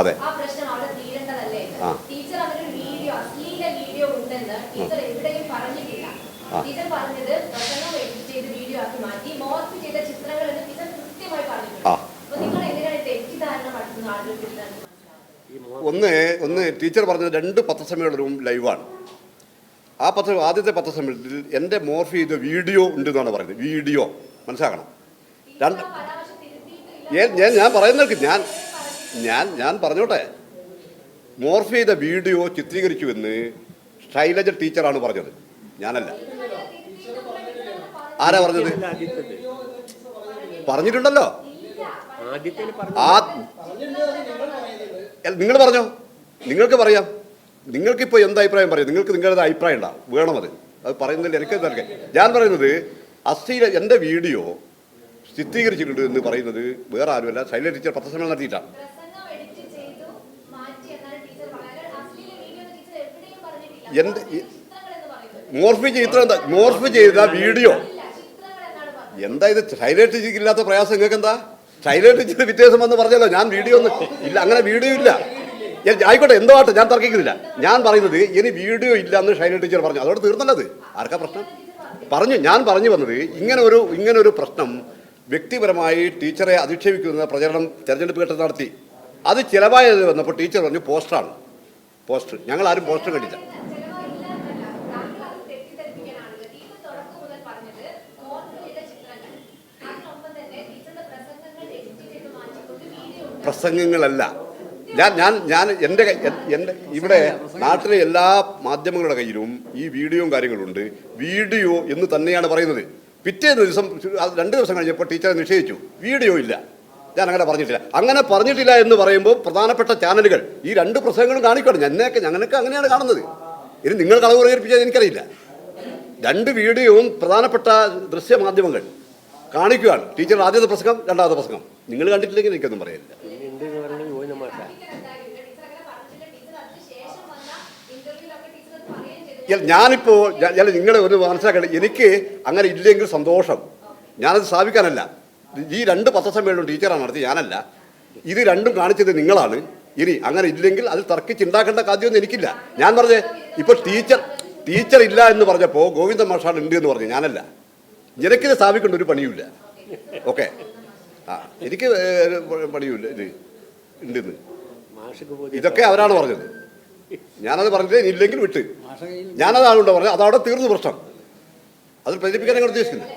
അതെ. ഒന്ന് ടീച്ചർ പറഞ്ഞത് 2 പത്രസമ്മേളനവും ലൈവാണ്. ആദ്യത്തെ പത്രസമ്മേളനത്തിൽ എൻ്റെ മോർഫ് ചെയ്ത വീഡിയോ ഉണ്ടെന്നാണ് പറയുന്നത്. വീഡിയോ മനസ്സിലാക്കണം. ഞാൻ പറയുന്നവർക്ക് ഞാൻ പറഞ്ഞോട്ടെ. മോർഫ് ചെയ്ത വീഡിയോ ചിത്രീകരിച്ചുവെന്ന് ശൈലജ ടീച്ചറാണ് പറഞ്ഞത്, ഞാനല്ല. ആരാ പറഞ്ഞത്? പറഞ്ഞിട്ടുണ്ടല്ലോ. നിങ്ങൾ പറഞ്ഞോ, നിങ്ങൾക്ക് പറയാം. നിങ്ങൾക്കിപ്പോൾ എന്ത് അഭിപ്രായം പറയാം? നിങ്ങൾക്ക് നിങ്ങളുടെ അഭിപ്രായം ഉണ്ടാവും, വേണമത്. അത് പറയുന്നതിൽ എനിക്ക് നൽകാം. ഞാൻ പറയുന്നത് എൻ്റെ വീഡിയോ ചിത്രീകരിച്ചിട്ടുണ്ട് എന്ന് പറയുന്നത് വേറെ ആരുമല്ല, ശൈലജ ടീച്ചർ പത്രസമ്മേളനം നടത്തിയിട്ടാണ്. എൻ്റെ മോർഫ് ചെയ്ത വീഡിയോ എന്താ ഇത്? ശൈലജ ടീച്ചർക്ക് ഇല്ലാത്ത പ്രയാസം നിങ്ങൾക്ക് എന്താ? ശൈലജ ടീച്ചർ വ്യത്യാസം വന്ന് പറഞ്ഞല്ലോ, ഞാൻ വീഡിയോ ഒന്നും ഇല്ല, അങ്ങനെ വീഡിയോ ഇല്ല. ആയിക്കോട്ടെ, എന്തോ ആട്ടെ, ഞാൻ തർക്കിക്കുന്നില്ല. ഞാൻ പറയുന്നത് ഇനി വീഡിയോ ഇല്ല എന്ന് ശൈലജ ടീച്ചർ പറഞ്ഞു, അതോടെ തീർന്നല്ലത്. ആർക്കാ പ്രശ്നം? ഞാൻ പറഞ്ഞു വന്നത് ഇങ്ങനെ ഒരു പ്രശ്നം വ്യക്തിപരമായി ടീച്ചറെ അധിക്ഷേപിക്കുന്ന പ്രചരണം തെരഞ്ഞെടുപ്പ് ഘട്ടത്തിൽ നടത്തി. അത് ചിലവായത് വന്നപ്പോൾ ടീച്ചർ പറഞ്ഞു പോസ്റ്റർ. ഞങ്ങൾ ആരും പോസ്റ്റർ കണ്ടില്ല. പ്രസംഗങ്ങളല്ല. ഞാൻ എൻ്റെ ഇവിടെ നാട്ടിലെ എല്ലാ മാധ്യമങ്ങളുടെ കയ്യിലും ഈ വീഡിയോയും കാര്യങ്ങളുണ്ട്. വീഡിയോ എന്ന് തന്നെയാണ് പറയുന്നത്. പിറ്റേ ദിവസം 2 ദിവസം കഴിഞ്ഞപ്പോൾ ടീച്ചറെ നിഷേധിച്ചു, വീഡിയോ ഇല്ല. ഞാൻ അങ്ങനെ പറഞ്ഞിട്ടില്ല എന്ന് പറയുമ്പോൾ പ്രധാനപ്പെട്ട ചാനലുകൾ ഈ 2 പ്രസംഗങ്ങളും കാണിക്കണം. ഞങ്ങൾക്ക് അങ്ങനെയാണ് കാണുന്നത്. ഇനി നിങ്ങൾ കളവ് പ്രചരിപ്പിച്ചത് എനിക്കറിയില്ല. 2 വീഡിയോയും പ്രധാനപ്പെട്ട ദൃശ്യമാധ്യമങ്ങൾ കാണിക്കുകയാണ്. ടീച്ചർ ആദ്യത്തെ പ്രസംഗം, രണ്ടാമത്തെ പ്രസംഗം. നിങ്ങൾ കണ്ടിട്ടില്ലെങ്കിൽ എനിക്കൊന്നും പറയില്ല. ഞാനിപ്പോൾ നിങ്ങൾ ഒരു മനസ്സിലാക്കണം, എനിക്ക് അങ്ങനെ ഇല്ലെങ്കിൽ സന്തോഷം. ഞാനത് സ്ഥാപിക്കാനല്ല. ഈ 2 പത്രസമ്മേളനം ടീച്ചറാണ് നടത്തി, ഞാനല്ല. ഇത് 2ഉം കാണിച്ചത് നിങ്ങളാണ്. ഇനി അങ്ങനെ ഇല്ലെങ്കിൽ അത് തർക്കിച്ചുണ്ടാക്കേണ്ട കാര്യമൊന്നും എനിക്കില്ല. ഞാൻ പറഞ്ഞേ, ഇപ്പോൾ ടീച്ചർ ഇല്ല എന്ന് പറഞ്ഞപ്പോൾ ഗോവിന്ദ മാഷാണ് ഉണ്ട് എന്ന് പറഞ്ഞു, ഞാനല്ല. എനിക്കിത് സ്ഥാപിക്കേണ്ട ഒരു പണിയുമില്ല. ഓക്കെ, എനിക്ക് പണിയുമില്ല. ഇത് ഉണ്ടെന്ന് ഇതൊക്കെ അവരാണ് പറഞ്ഞത്. ഞാനത് പറഞ്ഞിട്ട് ഇല്ലെങ്കിൽ വിട്ട് ഞാനതാണുണ്ടോ പറഞ്ഞത്. അതവിടെ തീർന്നു പ്രശ്നം. അത് പ്രചരിപ്പിക്കാൻ ഞങ്ങൾ ഉദ്ദേശിക്കുന്നത്.